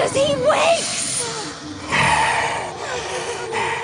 as he wakes!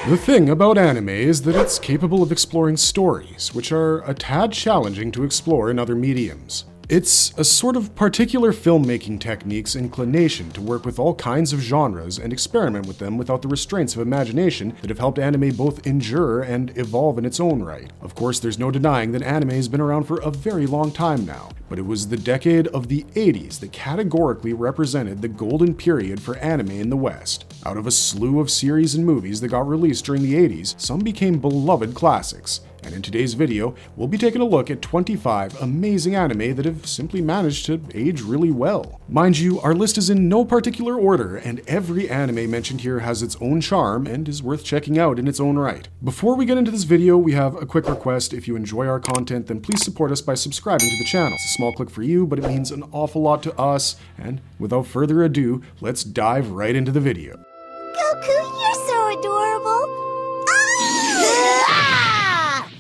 The thing about anime is that it's capable of exploring stories, which are a tad challenging to explore in other mediums. It's a sort of particular filmmaking technique's inclination to work with all kinds of genres and experiment with them without the restraints of imagination that have helped anime both endure and evolve in its own right. Of course, there's no denying that anime has been around for a very long time now, but it was the decade of the 80s that categorically represented the golden period for anime in the West. Out of a slew of series and movies that got released during the 80s, some became beloved classics. And in today's video, we'll be taking a look at 25 amazing anime that have simply managed to age really well. Mind you, our list is in no particular order, and every anime mentioned here has its own charm and is worth checking out in its own right. Before we get into this video, we have a quick request. If you enjoy our content, then please support us by subscribing to the channel. It's a small click for you, but it means an awful lot to us. And without further ado, let's dive right into the video. Goku, you're so adorable!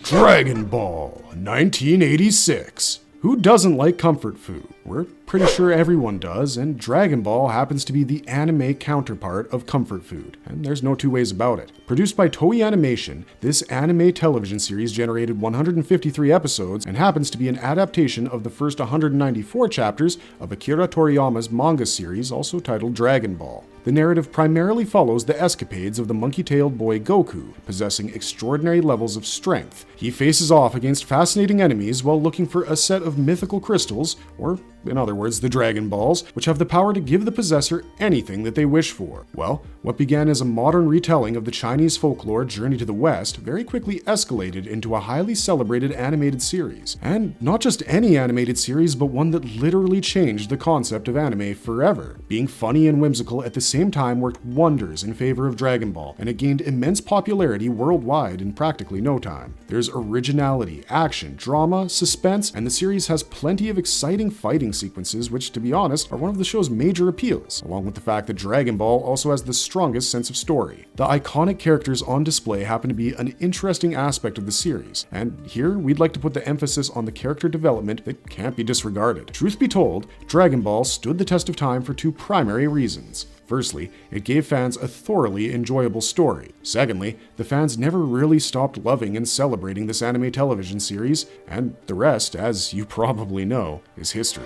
Dragon Ball, 1986. Who doesn't like comfort food? We're pretty sure everyone does, and Dragon Ball happens to be the anime counterpart of comfort food, and there's no two ways about it. Produced by Toei Animation, this anime television series generated 153 episodes and happens to be an adaptation of the first 194 chapters of Akira Toriyama's manga series, also titled Dragon Ball. The narrative primarily follows the escapades of the monkey-tailed boy Goku, possessing extraordinary levels of strength. He faces off against fascinating enemies while looking for a set of mythical crystals, or in other words, the Dragon Balls, which have the power to give the possessor anything that they wish for. Well, what began as a modern retelling of the Chinese folklore Journey to the West very quickly escalated into a highly celebrated animated series. And not just any animated series, but one that literally changed the concept of anime forever. Being funny and whimsical at the same time worked wonders in favor of Dragon Ball, and it gained immense popularity worldwide in practically no time. There's originality, action, drama, suspense, and the series has plenty of exciting fighting sequences, which, to be honest, are one of the show's major appeals, along with the fact that Dragon Ball also has the strongest sense of story. The iconic characters on display happen to be an interesting aspect of the series, and here we'd like to put the emphasis on the character development that can't be disregarded. Truth be told, Dragon Ball stood the test of time for two primary reasons. Firstly, it gave fans a thoroughly enjoyable story. Secondly, the fans never really stopped loving and celebrating this anime television series, and the rest, as you probably know, is history.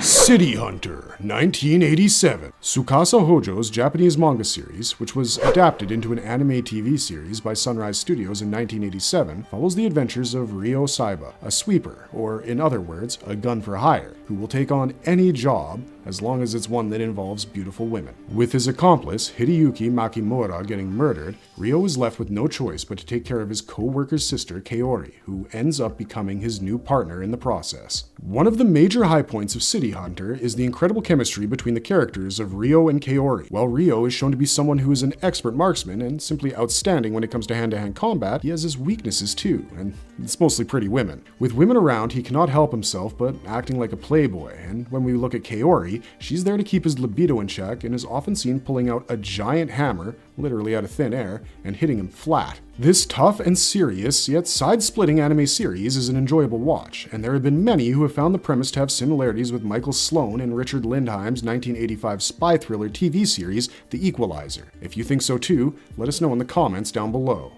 City Hunter, 1987. Tsukasa Hojo's Japanese manga series, which was adapted into an anime TV series by Sunrise Studios in 1987, follows the adventures of Ryo Saiba, a sweeper, or in other words, a gun for hire, who will take on any job as long as it's one that involves beautiful women. With his accomplice, Hideyuki Makimura, getting murdered, Ryo is left with no choice but to take care of his co-worker's sister, Kaori, who ends up becoming his new partner in the process. One of the major high points of City Hunter is the incredible chemistry between the characters of Ryo and Kaori. While Ryo is shown to be someone who is an expert marksman and simply outstanding when it comes to hand-to-hand combat, he has his weaknesses too, and it's mostly pretty women. With women around, he cannot help himself but acting like a playboy, and when we look at Kaori, she's there to keep his libido in check and is often seen pulling out a giant hammer, literally out of thin air, and hitting him flat. This tough and serious, yet side-splitting anime series is an enjoyable watch, and there have been many who have found the premise to have similarities with Michael Sloan and Richard Lindheim's 1985 spy thriller TV series, The Equalizer. If you think so too, let us know in the comments down below.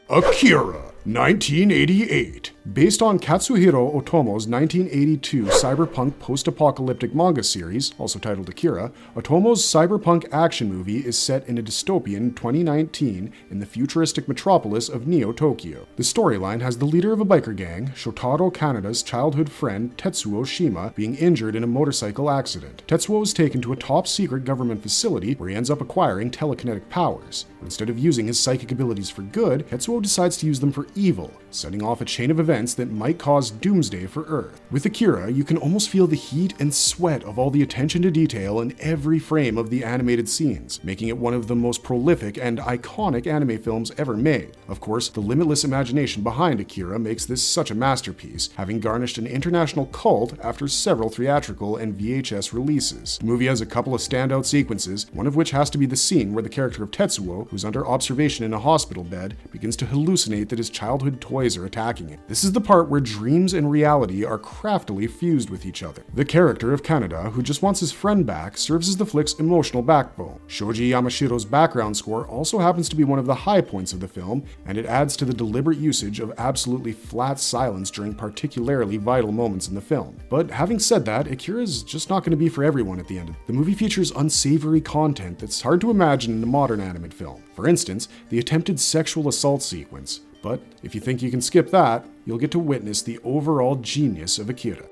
Akira, 1988. Based on Katsuhiro Otomo's 1982 cyberpunk post-apocalyptic manga series, also titled Akira, Otomo's cyberpunk action movie is set in a dystopian 2019 in the futuristic metropolis of Neo-Tokyo. The storyline has the leader of a biker gang, Shotaro Kanada's childhood friend Tetsuo Shima, being injured in a motorcycle accident. Tetsuo is taken to a top-secret government facility where he ends up acquiring telekinetic powers. Instead of using his psychic abilities for good, Tetsuo decides to use them for evil, setting off a chain of events that might cause doomsday for Earth. With Akira, you can almost feel the heat and sweat of all the attention to detail in every frame of the animated scenes, making it one of the most prolific and iconic anime films ever made. Of course, the limitless imagination behind Akira makes this such a masterpiece, having garnished an international cult after several theatrical and VHS releases. The movie has a couple of standout sequences, one of which has to be the scene where the character of Tetsuo, who's under observation in a hospital bed, begins to hallucinate that his childhood toy toys are attacking it. This is the part where dreams and reality are craftily fused with each other. The character of Kaneda, who just wants his friend back, serves as the flick's emotional backbone. Shoji Yamashiro's background score also happens to be one of the high points of the film, and it adds to the deliberate usage of absolutely flat silence during particularly vital moments in the film. But having said that, Akira is just not going to be for everyone at the end. The movie features unsavory content that's hard to imagine in a modern anime film. For instance, the attempted sexual assault sequence. But if you think you can skip that, you'll get to witness the overall genius of Akira.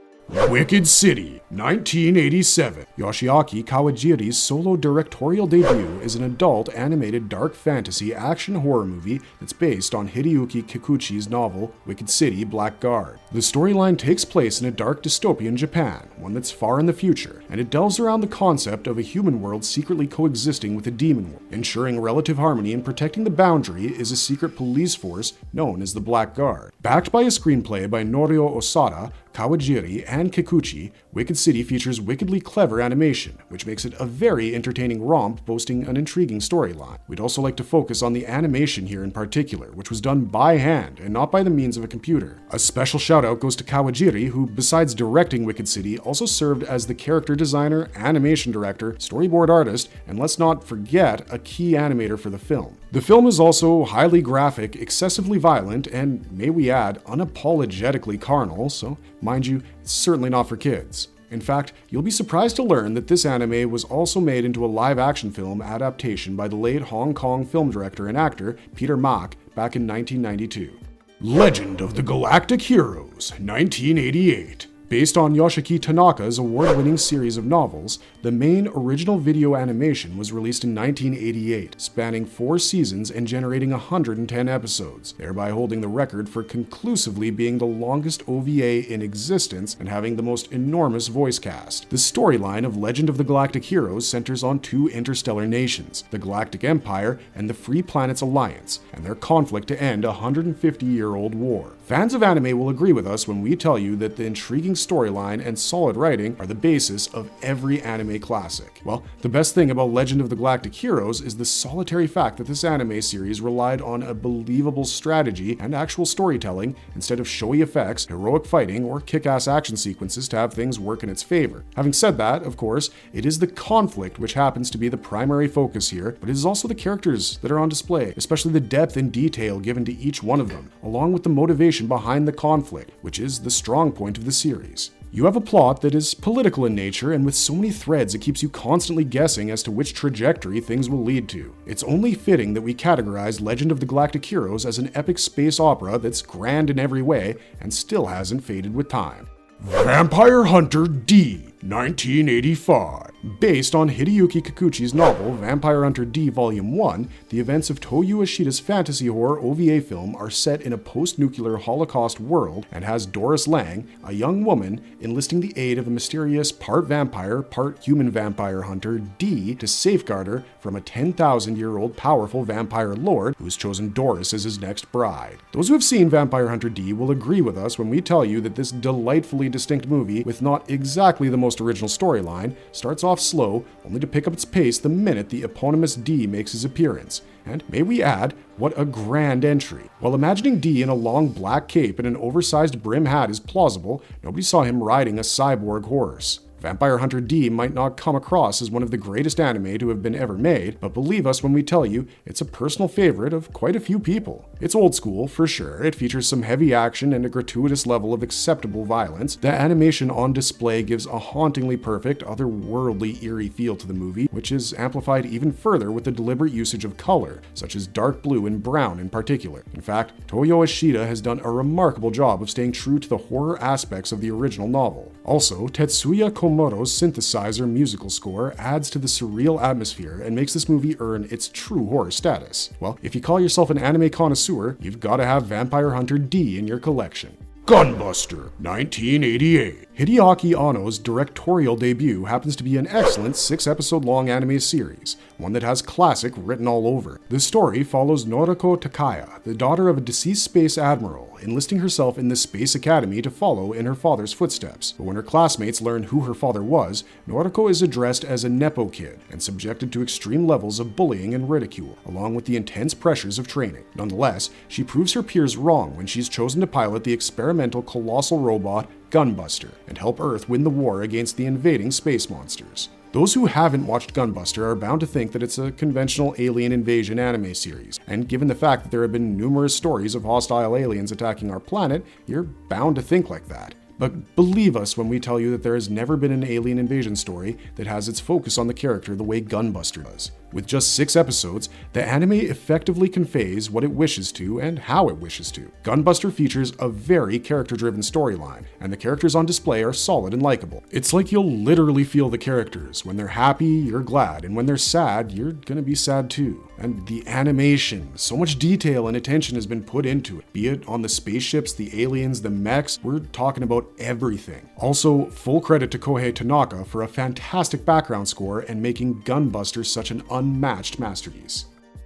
Wicked City, 1987. Yoshiaki Kawajiri's solo directorial debut is an adult animated dark fantasy action horror movie that's based on Hideyuki Kikuchi's novel Wicked City Blackguard. The storyline takes place in a dark dystopian Japan, one that's far in the future, and it delves around the concept of a human world secretly coexisting with a demon world. Ensuring relative harmony and protecting the boundary is a secret police force known as the Blackguard. Backed by a screenplay by Norio Osada, Kawajiri, and Kikuchi, Wicked City features wickedly clever animation, which makes it a very entertaining romp boasting an intriguing storyline. We'd also like to focus on the animation here in particular, which was done by hand and not by the means of a computer. A special shout out goes to Kawajiri, who besides directing Wicked City, also served as the character designer, animation director, storyboard artist, and let's not forget, a key animator for the film. The film is also highly graphic, excessively violent, and may we add, unapologetically carnal, so mind you, it's certainly not for kids. In fact, you'll be surprised to learn that this anime was also made into a live-action film adaptation by the late Hong Kong film director and actor Peter Mak back in 1992. Legend of the Galactic Heroes, 1988. Based on Yoshiki Tanaka's award-winning series of novels, the main original video animation was released in 1988, spanning 4 seasons and generating 110 episodes, thereby holding the record for conclusively being the longest OVA in existence and having the most enormous voice cast. The storyline of Legend of the Galactic Heroes centers on 2 interstellar nations, the Galactic Empire and the Free Planets Alliance, and their conflict to end a 150-year-old war. Fans of anime will agree with us when we tell you that the intriguing storyline and solid writing are the basis of every anime classic. Well, the best thing about Legend of the Galactic Heroes is the solitary fact that this anime series relied on a believable strategy and actual storytelling instead of showy effects, heroic fighting, or kick-ass action sequences to have things work in its favor. Having said that, of course, it is the conflict which happens to be the primary focus here, but it is also the characters that are on display, especially the depth and detail given to each one of them, along with the motivation behind the conflict, which is the strong point of the series. You have a plot that is political in nature and with so many threads it keeps you constantly guessing as to which trajectory things will lead to. It's only fitting that we categorize Legend of the Galactic Heroes as an epic space opera that's grand in every way and still hasn't faded with time. Vampire Hunter D, 1985. Based on Hideyuki Kikuchi's novel Vampire Hunter D Volume 1, the events of Toyo Ishida's fantasy horror OVA film are set in a post-nuclear Holocaust world and has Doris Lang, a young woman, enlisting the aid of a mysterious part vampire, part human vampire hunter D to safeguard her from a 10,000-year-old powerful vampire lord who has chosen Doris as his next bride. Those who have seen Vampire Hunter D will agree with us when we tell you that this delightfully distinct movie, with not exactly the most original storyline, starts off slow, only to pick up its pace the minute the eponymous D makes his appearance. And may we add, what a grand entry. While imagining D in a long black cape and an oversized brim hat is plausible, nobody saw him riding a cyborg horse. Vampire Hunter D might not come across as one of the greatest anime to have been ever made, but believe us when we tell you it's a personal favorite of quite a few people. It's old school, for sure. It features some heavy action and a gratuitous level of acceptable violence. The animation on display gives a hauntingly perfect, otherworldly, eerie feel to the movie, which is amplified even further with the deliberate usage of color, such as dark blue and brown in particular. In fact, Toyo Ishida has done a remarkable job of staying true to the horror aspects of the original novel. Also, Tetsuya Komoro's synthesizer musical score adds to the surreal atmosphere and makes this movie earn its true horror status. Well, if you call yourself an anime connoisseur, you've got to have Vampire Hunter D in your collection. Gunbuster, 1988. Hideaki Anno's directorial debut happens to be an excellent 6-episode-long anime series, one that has classic written all over. The story follows Noriko Takaya, the daughter of a deceased space admiral, enlisting herself in the Space Academy to follow in her father's footsteps. But when her classmates learn who her father was, Noriko is addressed as a Nepo kid and subjected to extreme levels of bullying and ridicule, along with the intense pressures of training. Nonetheless, she proves her peers wrong when she's chosen to pilot the experimental colossal robot Gunbuster and help Earth win the war against the invading space monsters. Those who haven't watched Gunbuster are bound to think that it's a conventional alien invasion anime series, and given the fact that there have been numerous stories of hostile aliens attacking our planet, you're bound to think like that. But believe us when we tell you that there has never been an alien invasion story that has its focus on the character the way Gunbuster does. With just 6 episodes, the anime effectively conveys what it wishes to and how it wishes to. Gunbuster features a very character-driven storyline, and the characters on display are solid and likable. It's like you'll literally feel the characters. When they're happy, you're glad, and when they're sad, you're gonna be sad too. And the animation, so much detail and attention has been put into it, be it on the spaceships, the aliens, the mechs, we're talking about everything. Also, full credit to Kohei Tanaka for a fantastic background score and making Gunbuster such an unmatched masterpiece.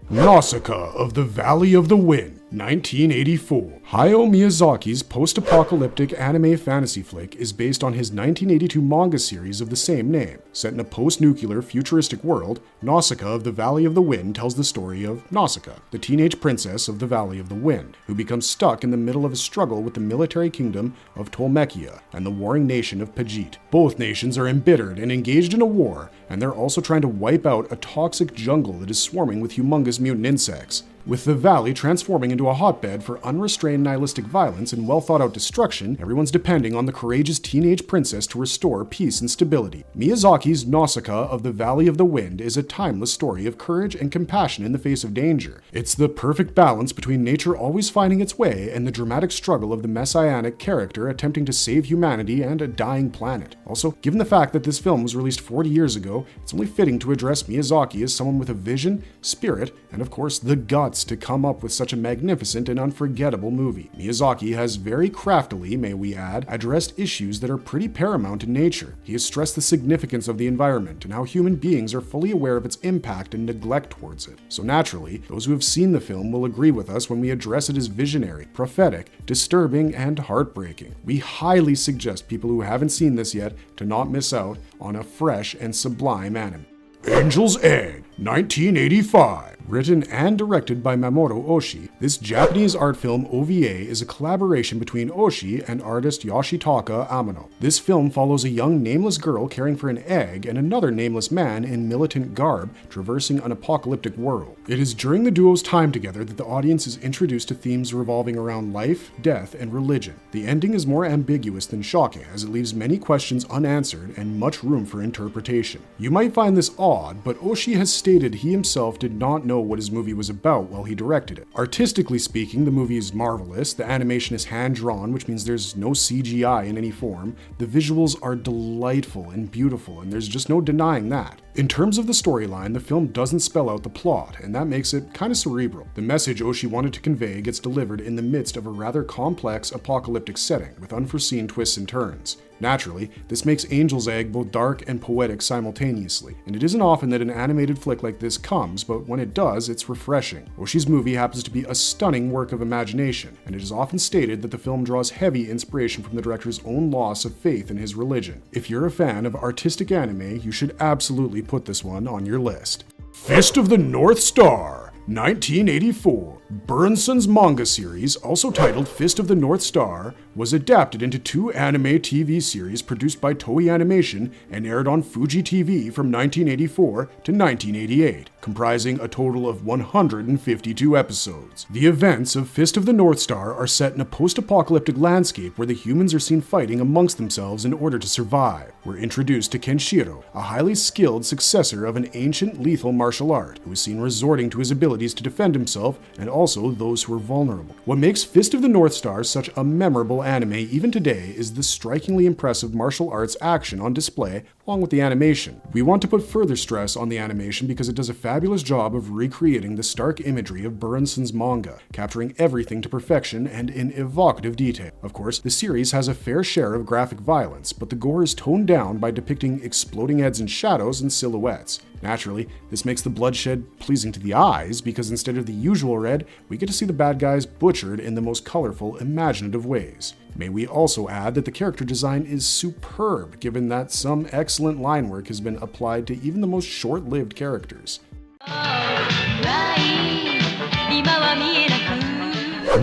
Nausicaa of the Valley of the Wind, 1984. Hayao Miyazaki's post-apocalyptic anime fantasy flick is based on his 1982 manga series of the same name. Set in a post-nuclear futuristic world, Nausicaa of the Valley of the Wind tells the story of Nausicaa, the teenage princess of the Valley of the Wind, who becomes stuck in the middle of a struggle with the military kingdom of Tolmekia and the warring nation of Pajit. Both nations are embittered and engaged in a war, and they're also trying to wipe out a toxic jungle that is swarming with humongous mutant insects. With the valley transforming into a hotbed for unrestrained nihilistic violence and well-thought-out destruction, everyone's depending on the courageous teenage princess to restore peace and stability. Miyazaki's Nausicaa of the Valley of the Wind is a timeless story of courage and compassion in the face of danger. It's the perfect balance between nature always finding its way and the dramatic struggle of the messianic character attempting to save humanity and a dying planet. Also, given the fact that this film was released 40 years ago, it's only fitting to address Miyazaki as someone with a vision, spirit, and of course the guts to come up with such a magnificent and unforgettable movie. Miyazaki has very craftily, may we add, addressed issues that are pretty paramount in nature. He has stressed the significance of the environment and how human beings are fully aware of its impact and neglect towards it. So naturally, those who have seen the film will agree with us when we address it as visionary, prophetic, disturbing, and heartbreaking. We highly suggest people who haven't seen this yet to not miss out on a fresh and sublime anime. Angel's Egg, 1985. Written and directed by Mamoru Oshii, this Japanese art film OVA is a collaboration between Oshii and artist Yoshitaka Amano. This film follows a young nameless girl caring for an egg and another nameless man in militant garb traversing an apocalyptic world. It is during the duo's time together that the audience is introduced to themes revolving around life, death, and religion. The ending is more ambiguous than shocking, as it leaves many questions unanswered and much room for interpretation. You might find this odd, but Oshii has stated he himself did not know what his movie was about while he directed it. Artistically speaking, the movie is marvelous. The animation is hand-drawn, which means there's no CGI in any form. The visuals are delightful and beautiful, and there's just no denying that. In terms of the storyline, the film doesn't spell out the plot, and that makes it kind of cerebral. The message Oshii wanted to convey gets delivered in the midst of a rather complex apocalyptic setting, with unforeseen twists and turns. Naturally, this makes Angel's Egg both dark and poetic simultaneously, and it isn't often that an animated flick like this comes, but when it does, it's refreshing. Oshii's movie happens to be a stunning work of imagination, and it is often stated that the film draws heavy inspiration from the director's own loss of faith in his religion. If you're a fan of artistic anime, you should absolutely put this one on your list. Fist of the North Star, 1984. Burnson's manga series, also titled Fist of the North Star, was adapted into 2 anime TV series produced by Toei Animation and aired on Fuji TV from 1984 to 1988, comprising a total of 152 episodes. The events of Fist of the North Star are set in a post-apocalyptic landscape where the humans are seen fighting amongst themselves in order to survive. We're introduced to Kenshiro, a highly skilled successor of an ancient lethal martial art, who is seen resorting to his abilities to defend himself and also those who are vulnerable. What makes Fist of the North Star such a memorable anime even today is the strikingly impressive martial arts action on display along with the animation. We want to put further stress on the animation because it does a fabulous job of recreating the stark imagery of Burinson's manga, capturing everything to perfection and in evocative detail. Of course, the series has a fair share of graphic violence, but the gore is toned down by depicting exploding heads in shadows and silhouettes. Naturally, this makes the bloodshed pleasing to the eyes because instead of the usual red, we get to see the bad guys butchered in the most colorful, imaginative ways. May we also add that the character design is superb, given that some excellent line work has been applied to even the most short-lived characters.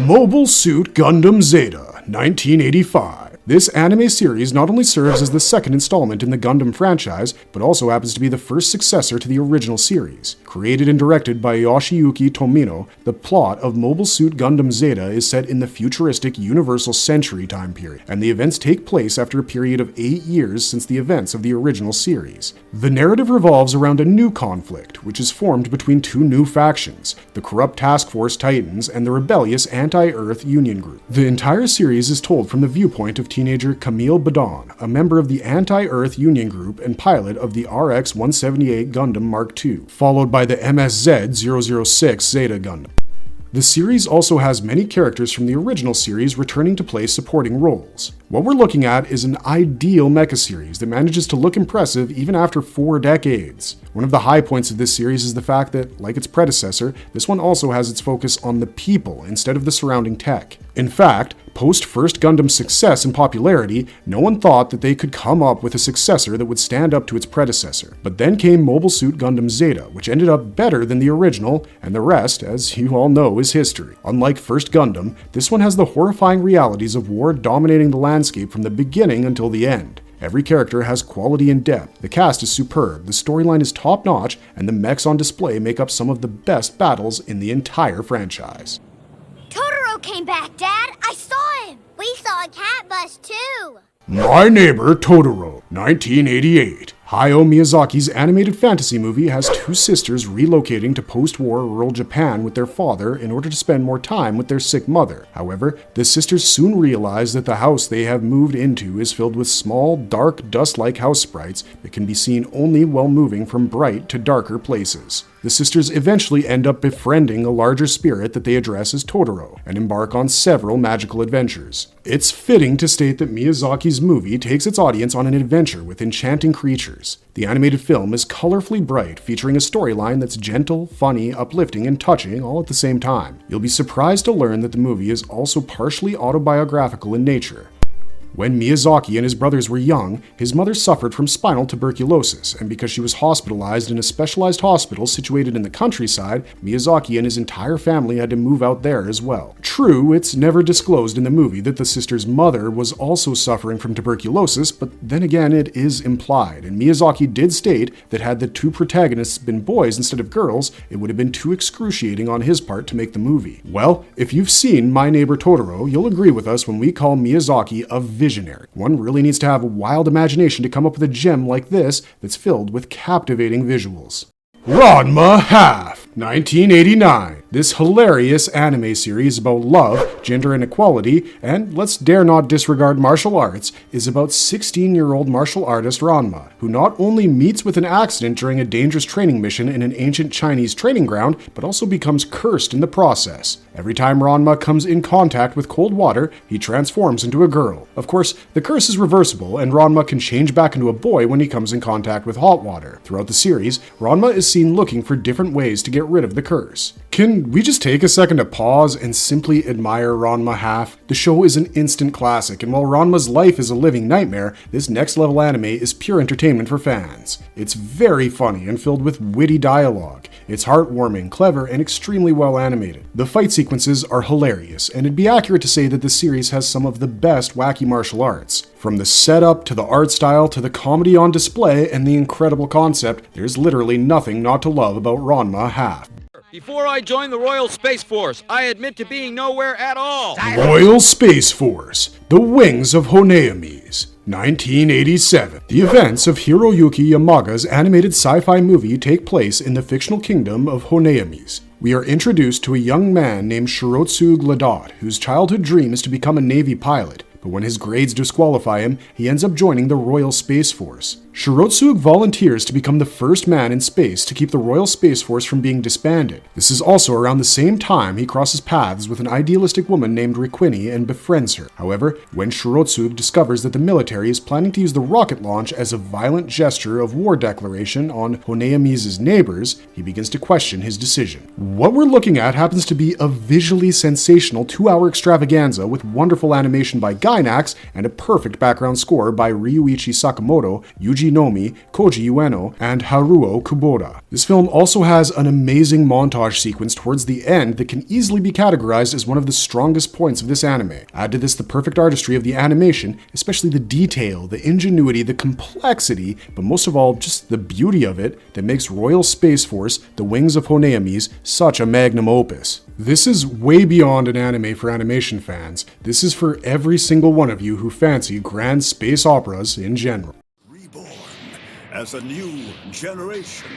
Mobile Suit Gundam Zeta, 1985. This anime series not only serves as the second installment in the Gundam franchise, but also happens to be the first successor to the original series. Created and directed by Yoshiyuki Tomino, the plot of Mobile Suit Gundam Zeta is set in the futuristic Universal Century time period, and the events take place after a period of 8 years since the events of the original series. The narrative revolves around a new conflict, which is formed between two new factions, the corrupt Task Force Titans and the rebellious Anti-Earth Union Group. The entire series is told from the viewpoint of teenager Camille Badon, a member of the Anti-Earth Union Group and pilot of the RX-178 Gundam Mark II, followed by the MSZ-006 Zeta Gundam. The series also has many characters from the original series returning to play supporting roles. What we're looking at is an ideal mecha series that manages to look impressive even after 4 decades. One of the high points of this series is the fact that, like its predecessor, this one also has its focus on the people instead of the surrounding tech. In fact, post First Gundam's success and popularity, no one thought that they could come up with a successor that would stand up to its predecessor. But then came Mobile Suit Gundam Zeta, which ended up better than the original, and the rest, as you all know, is history. Unlike First Gundam, this one has the horrifying realities of war dominating the landscape from the beginning until the end. Every character has quality and depth, the cast is superb, the storyline is top-notch, and the mechs on display make up some of the best battles in the entire franchise. Totoro came back, Dad! I saw him! We saw a cat bus, too! My Neighbor Todoro, 1988. Hayao Miyazaki's animated fantasy movie has two sisters relocating to post-war rural Japan with their father in order to spend more time with their sick mother. However, the sisters soon realize that the house they have moved into is filled with small, dark, dust-like house sprites that can be seen only while moving from bright to darker places. The sisters eventually end up befriending a larger spirit that they address as Totoro, and embark on several magical adventures. It's fitting to state that Miyazaki's movie takes its audience on an adventure with enchanting creatures. The animated film is colorfully bright, featuring a storyline that's gentle, funny, uplifting, and touching all at the same time. You'll be surprised to learn that the movie is also partially autobiographical in nature. When Miyazaki and his brothers were young, his mother suffered from spinal tuberculosis, and because she was hospitalized in a specialized hospital situated in the countryside, Miyazaki and his entire family had to move out there as well. True, it's never disclosed in the movie that the sister's mother was also suffering from tuberculosis, but then again it is implied, and Miyazaki did state that had the two protagonists been boys instead of girls, it would have been too excruciating on his part to make the movie. Well, if you've seen My Neighbor Totoro, you'll agree with us when we call Miyazaki a visionary. One really needs to have a wild imagination to come up with a gem like this that's filled with captivating visuals. RMA Half, 1989. This hilarious anime series about love, gender inequality, and let's dare not disregard martial arts, is about 16-year-old martial artist Ranma, who not only meets with an accident during a dangerous training mission in an ancient Chinese training ground, but also becomes cursed in the process. Every time Ranma comes in contact with cold water, he transforms into a girl. Of course, the curse is reversible, and Ranma can change back into a boy when he comes in contact with hot water. Throughout the series, Ranma is seen looking for different ways to get rid of the curse. Can we just take a second to pause and simply admire RMA Half? The show is an instant classic, and while Ranma's life is a living nightmare, this next-level anime is pure entertainment for fans. It's very funny and filled with witty dialogue. It's heartwarming, clever, and extremely well animated. The fight sequences are hilarious, and it'd be accurate to say that the series has some of the best wacky martial arts. From the setup, to the art style, to the comedy on display, and the incredible concept, there's literally nothing not to love about RMA Half. Before I joined the Royal Space Force, I admit to being nowhere at all. Royal Space Force, The Wings of Honeomes, 1987. The events of Hiroyuki Yamaga's animated sci-fi movie take place in the fictional kingdom of Honeomes. We are introduced to a young man named Shirotsu Gladot, whose childhood dream is to become a Navy pilot. But when his grades disqualify him, he ends up joining the Royal Space Force. Shirotsugu volunteers to become the first man in space to keep the Royal Space Force from being disbanded. This is also around the same time he crosses paths with an idealistic woman named Riquini and befriends her. However, when Shirotsugu discovers that the military is planning to use the rocket launch as a violent gesture of war declaration on Honeami's neighbors, he begins to question his decision. What we're looking at happens to be a visually sensational 2-hour extravaganza with wonderful animation by Gainax and a perfect background score by Ryuichi Sakamoto, Yuji Nomi, Koji Ueno, and Haruo Kubota. This film also has an amazing montage sequence towards the end that can easily be categorized as one of the strongest points of this anime. Add to this the perfect artistry of the animation, especially the detail, the ingenuity, the complexity, but most of all, just the beauty of it that makes Royal Space Force, The Wings of Honeami's, such a magnum opus. This is way beyond an anime for animation fans. This is for every single one of you who fancy grand space operas in general. As a new generation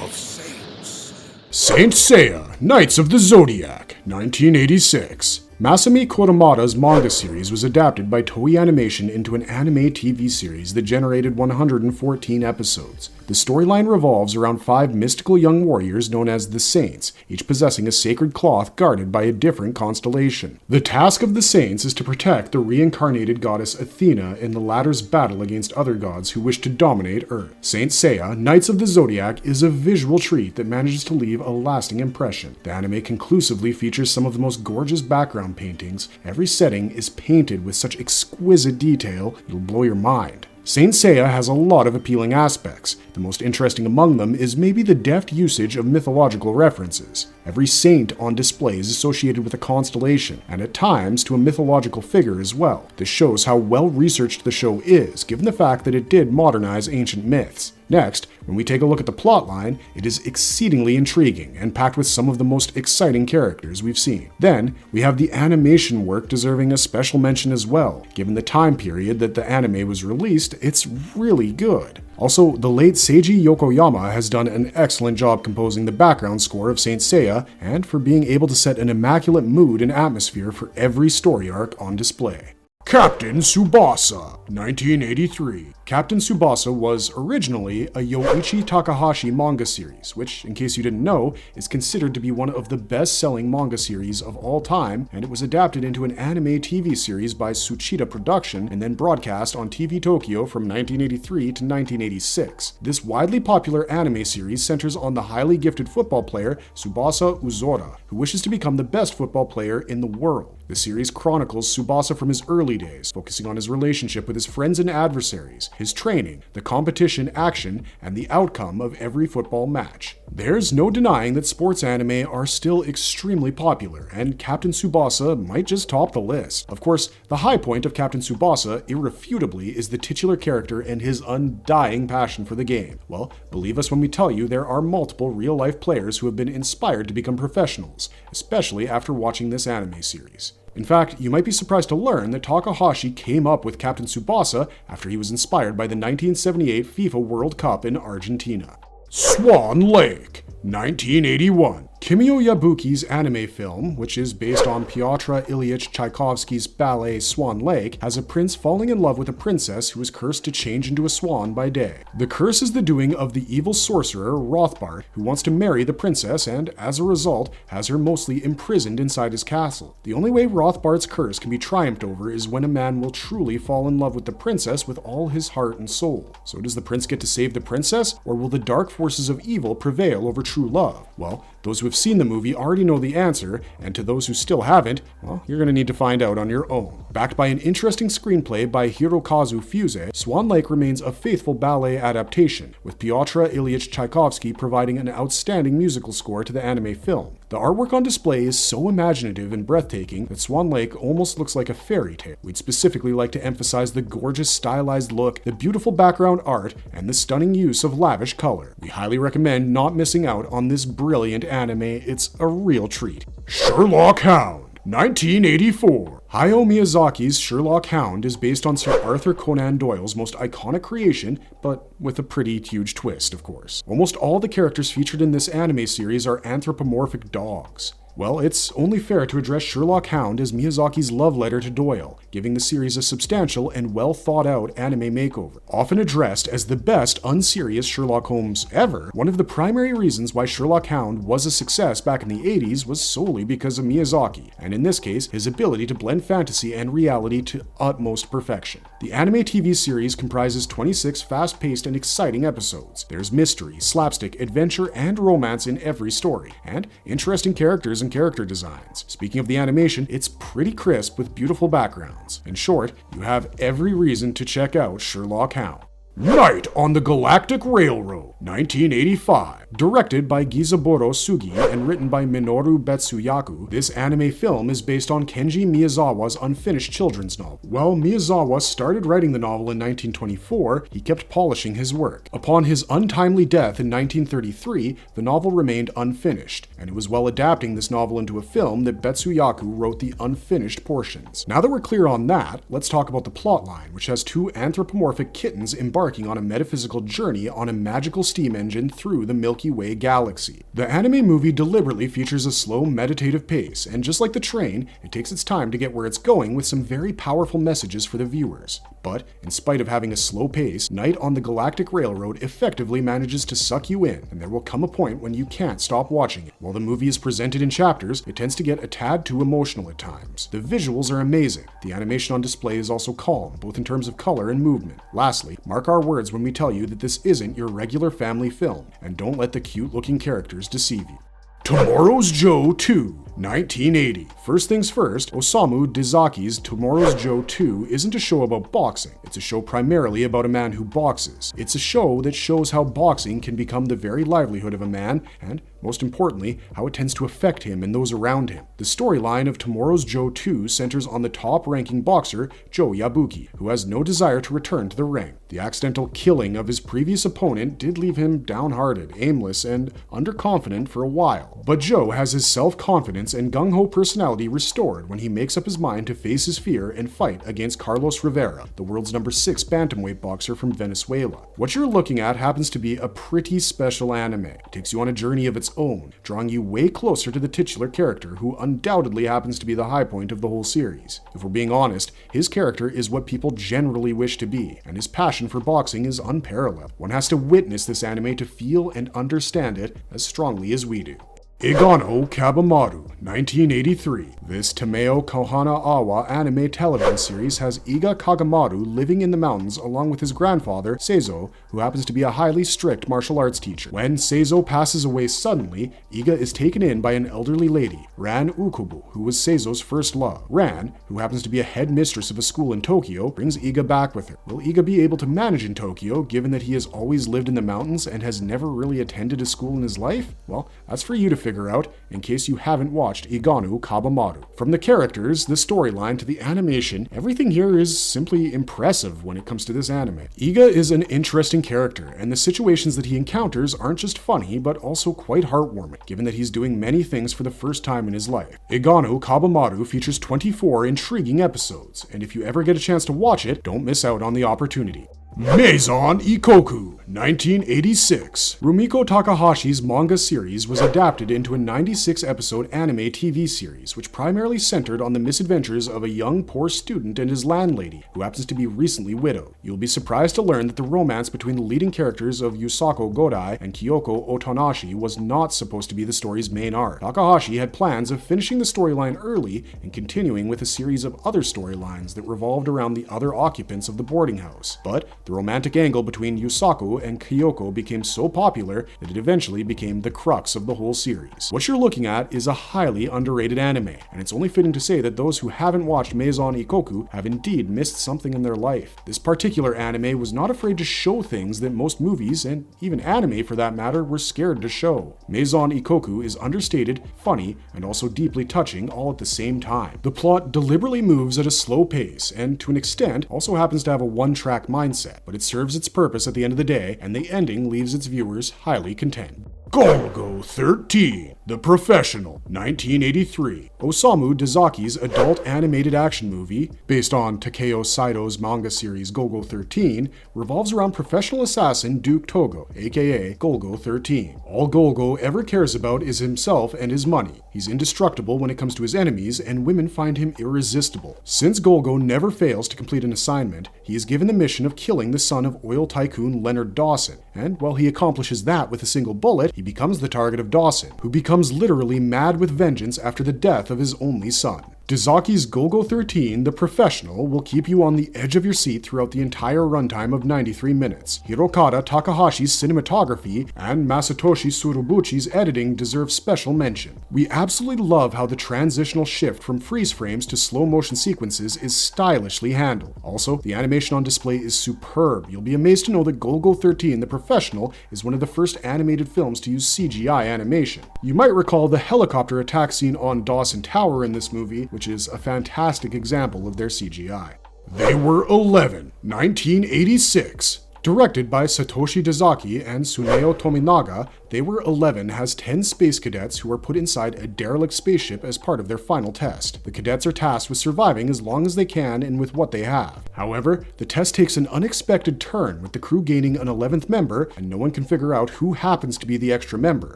of saints. Saint Seiya, Knights of the Zodiac, 1986. Masami Kurumada's manga series was adapted by Toei Animation into an anime TV series that generated 114 episodes. The storyline revolves around 5 mystical young warriors known as the Saints, each possessing a sacred cloth guarded by a different constellation. The task of the Saints is to protect the reincarnated goddess Athena in the latter's battle against other gods who wish to dominate Earth. Saint Seiya, Knights of the Zodiac, is a visual treat that manages to leave a lasting impression. The anime conclusively features some of the most gorgeous background paintings. Every setting is painted with such exquisite detail, it'll blow your mind. Saint Seiya has a lot of appealing aspects. The most interesting among them is maybe the deft usage of mythological references. Every saint on display is associated with a constellation, and at times to a mythological figure as well. This shows how well researched the show is, given the fact that it did modernize ancient myths. Next, when we take a look at the plotline, it is exceedingly intriguing and packed with some of the most exciting characters we've seen. Then, we have the animation work deserving a special mention as well. Given the time period that the anime was released, it's really good. Also, the late Seiji Yokoyama has done an excellent job composing the background score of Saint Seiya and for being able to set an immaculate mood and atmosphere for every story arc on display. Captain Subasa, 1983. Captain Subasa was originally a Yoichi Takahashi manga series, which, in case you didn't know, is considered to be one of the best-selling manga series of all time, and it was adapted into an anime TV series by Tsuchida Production and then broadcast on TV Tokyo from 1983 to 1986. This widely popular anime series centers on the highly gifted football player Subasa Uzora, who wishes to become the best football player in the world. The series chronicles Subasa from his early days, focusing on his relationship with his friends and adversaries, his training, the competition action, and the outcome of every football match. There's no denying that sports anime are still extremely popular, and Captain Subasa might just top the list. Of course, the high point of Captain Subasa, irrefutably, is the titular character and his undying passion for the game. Well, believe us when we tell you there are multiple real-life players who have been inspired to become professionals, especially after watching this anime series. In fact, you might be surprised to learn that Takahashi came up with Captain Subasa after he was inspired by the 1978 FIFA World Cup in Argentina. Swan Lake, 1981. Kimio Yabuki's anime film, which is based on Pyotr Ilyich Tchaikovsky's ballet Swan Lake, has a prince falling in love with a princess who is cursed to change into a swan by day. The curse is the doing of the evil sorcerer Rothbart, who wants to marry the princess and, as a result, has her mostly imprisoned inside his castle. The only way Rothbart's curse can be triumphed over is when a man will truly fall in love with the princess with all his heart and soul. So does the prince get to save the princess, or will the dark forces of evil prevail over true love? Well, those who have seen the movie already know the answer, and to those who still haven't, well, you're going to need to find out on your own. Backed by an interesting screenplay by Hirokazu Fuse, Swan Lake remains a faithful ballet adaptation, with Pyotr Ilyich Tchaikovsky providing an outstanding musical score to the anime film. The artwork on display is so imaginative and breathtaking that Swan Lake almost looks like a fairy tale. We'd specifically like to emphasize the gorgeous stylized look, the beautiful background art, and the stunning use of lavish color. We highly recommend not missing out on this brilliant anime. It's a real treat. Sherlock Hound, 1984. Hayao Miyazaki's Sherlock Hound is based on Sir Arthur Conan Doyle's most iconic creation, but with a pretty huge twist, of course. Almost all the characters featured in this anime series are anthropomorphic dogs. Well, it's only fair to address Sherlock Hound as Miyazaki's love letter to Doyle, giving the series a substantial and well thought out anime makeover. Often addressed as the best unserious Sherlock Holmes ever, one of the primary reasons why Sherlock Hound was a success back in the 80s was solely because of Miyazaki, and in this case, his ability to blend fantasy and reality to utmost perfection. The anime TV series comprises 26 fast-paced and exciting episodes. There's mystery, slapstick, adventure, and romance in every story, and interesting characters and character designs. Speaking of the animation, it's pretty crisp with beautiful backgrounds. In short, you have every reason to check out Sherlock Hound. Night on the Galactic Railroad, 1985. Directed by Gizaburo Sugi and written by Minoru Betsuyaku, this anime film is based on Kenji Miyazawa's unfinished children's novel. While Miyazawa started writing the novel in 1924, he kept polishing his work. Upon his untimely death in 1933, the novel remained unfinished, and it was while adapting this novel into a film that Betsuyaku wrote the unfinished portions. Now that we're clear on that, let's talk about the plotline, which has two anthropomorphic kittens embarking on a metaphysical journey on a magical steam engine through the Milky Way galaxy. The anime movie deliberately features a slow, meditative pace, and just like the train, it takes its time to get where it's going with some very powerful messages for the viewers. But, in spite of having a slow pace, Night on the Galactic Railroad effectively manages to suck you in, and there will come a point when you can't stop watching it. While the movie is presented in chapters, it tends to get a tad too emotional at times. The visuals are amazing. The animation on display is also calm, both in terms of color and movement. Lastly, mark our words when we tell you that this isn't your regular family film, and don't let the cute-looking characters deceive you. Tomorrow's Joe 2, 1980. First things first, Osamu Dezaki's Tomorrow's Joe 2 isn't a show about boxing. It's a show primarily about a man who boxes. It's a show that shows how boxing can become the very livelihood of a man, and, most importantly, how it tends to affect him and those around him. The storyline of Tomorrow's Joe 2 centers on the top-ranking boxer, Joe Yabuki, who has no desire to return to the ring. The accidental killing of his previous opponent did leave him downhearted, aimless, and underconfident for a while. But Joe has his self-confidence and gung-ho personality restored when he makes up his mind to face his fear and fight against Carlos Rivera, the world's number 6 bantamweight boxer from Venezuela. What you're looking at happens to be a pretty special anime. It takes you on a journey of its own, drawing you way closer to the titular character, who undoubtedly happens to be the high point of the whole series. If we're being honest, his character is what people generally wish to be, and his passion for boxing is unparalleled. One has to witness this anime to feel and understand it as strongly as we do. Igo Bakumaru, 1983. This Tameo Kohana Awa anime television series has Iga Kagamaru living in the mountains along with his grandfather, Seizo, who happens to be a highly strict martial arts teacher. When Seizo passes away suddenly, Iga is taken in by an elderly lady, Ran Ukubo, who was Seizo's first love. Ran, who happens to be a head mistress of a school in Tokyo, brings Iga back with her. Will Iga be able to manage in Tokyo, given that he has always lived in the mountains and has never really attended a school in his life? Well, that's for you to figure out, in case you haven't watched Igo Bakumaru. From the characters, the storyline, to the animation, everything here is simply impressive when it comes to this anime. Iga is an interesting character, and the situations that he encounters aren't just funny, but also quite heartwarming, given that he's doing many things for the first time in his life. Igo Bakumaru features 24 intriguing episodes, and if you ever get a chance to watch it, don't miss out on the opportunity. Maison Ikoku, 1986. Rumiko Takahashi's manga series was adapted into a 96-episode anime TV series, which primarily centered on the misadventures of a young poor student and his landlady, who happens to be recently widowed. You'll be surprised to learn that the romance between the leading characters of Yusako Godai and Kyoko Otonashi was not supposed to be the story's main arc. Takahashi had plans of finishing the storyline early and continuing with a series of other storylines that revolved around the other occupants of the boarding house. But the romantic angle between Yusaku and Kyoko became so popular that it eventually became the crux of the whole series. What you're looking at is a highly underrated anime, and it's only fitting to say that those who haven't watched Maison Ikoku have indeed missed something in their life. This particular anime was not afraid to show things that most movies, and even anime for that matter, were scared to show. Maison Ikoku is understated, funny, and also deeply touching all at the same time. The plot deliberately moves at a slow pace, and to an extent also happens to have a one-track mindset, but it serves its purpose at the end of the day, and the ending leaves its viewers highly content. Golgo 13, The Professional, 1983. Osamu Dazaki's adult animated action movie, based on Takeo Saito's manga series Golgo 13, revolves around professional assassin Duke Togo, aka Golgo 13. All Golgo ever cares about is himself and his money. He's indestructible when it comes to his enemies, and women find him irresistible. Since Golgo never fails to complete an assignment, he is given the mission of killing the son of oil tycoon Leonard Dawson, and while he accomplishes that with a single bullet, he becomes the target of Dawson, who becomes literally mad with vengeance after the death of his only son. Dazaki's Golgo 13, The Professional, will keep you on the edge of your seat throughout the entire runtime of 93 minutes. Hirokata Takahashi's cinematography and Masatoshi Surubuchi's editing deserve special mention. We absolutely love how the transitional shift from freeze frames to slow motion sequences is stylishly handled. Also, the animation on display is superb. You'll be amazed to know that Golgo 13, The Professional, is one of the first animated films to use CGI animation. You might recall the helicopter attack scene on Dawson Tower in this movie, which is a fantastic example of their CGI. They Were 11, 1986. Directed by Satoshi Dazaki and Tsuneo Tominaga, They Were 11 has 10 space cadets who are put inside a derelict spaceship as part of their final test. The cadets are tasked with surviving as long as they can and with what they have. However, the test takes an unexpected turn, with the crew gaining an 11th member, and no one can figure out who happens to be the extra member.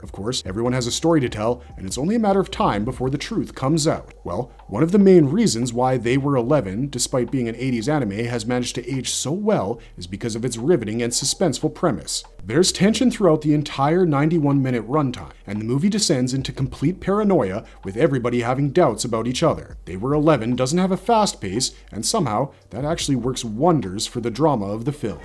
Of course, everyone has a story to tell, and it's only a matter of time before the truth comes out. Well, one of the main reasons why They Were 11, despite being an 80s anime, has managed to age so well is because of its riveting and suspenseful premise. There's tension throughout the entire 91-minute runtime, and the movie descends into complete paranoia, with everybody having doubts about each other. They Were 11 doesn't have a fast pace, and somehow that actually works wonders for the drama of the film.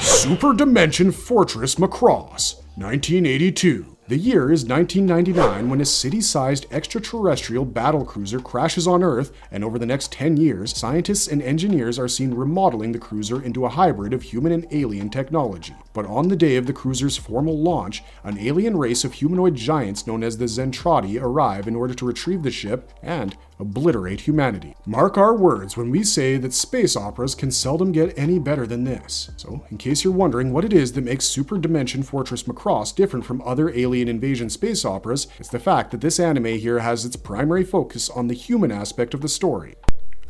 Super Dimension Fortress Macross, 1982. The year is 1999 when a city-sized extraterrestrial battlecruiser crashes on Earth, and over the next 10 years, scientists and engineers are seen remodeling the cruiser into a hybrid of human and alien technology. But on the day of the cruiser's formal launch, an alien race of humanoid giants known as the Zentradi arrive in order to retrieve the ship and obliterate humanity. Mark our words when we say that space operas can seldom get any better than this. So, in case you're wondering what it is that makes Super Dimension Fortress Macross different from other alien invasion space operas, it's the fact that this anime here has its primary focus on the human aspect of the story.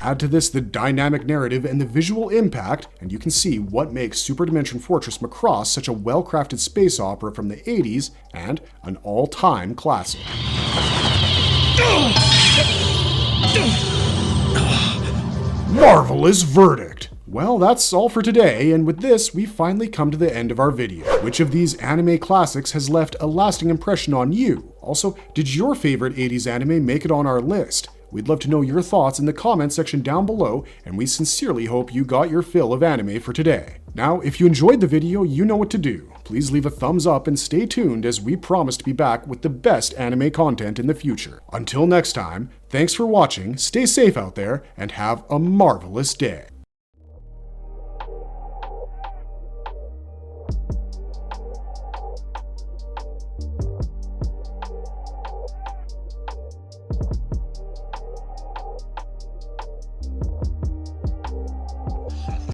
Add to this the dynamic narrative and the visual impact, and you can see what makes Super Dimension Fortress Macross such a well-crafted space opera from the 80s and an all-time classic. Marvelous verdict! Well, that's all for today, and with this, we finally come to the end of our video. Which of these anime classics has left a lasting impression on you? Also, did your favorite 80s anime make it on our list? We'd love to know your thoughts in the comment section down below, and we sincerely hope you got your fill of anime for today. Now, if you enjoyed the video, you know what to do. Please leave a thumbs up and stay tuned, as we promise to be back with the best anime content in the future. Until next time, thanks for watching, stay safe out there, and have a marvelous day.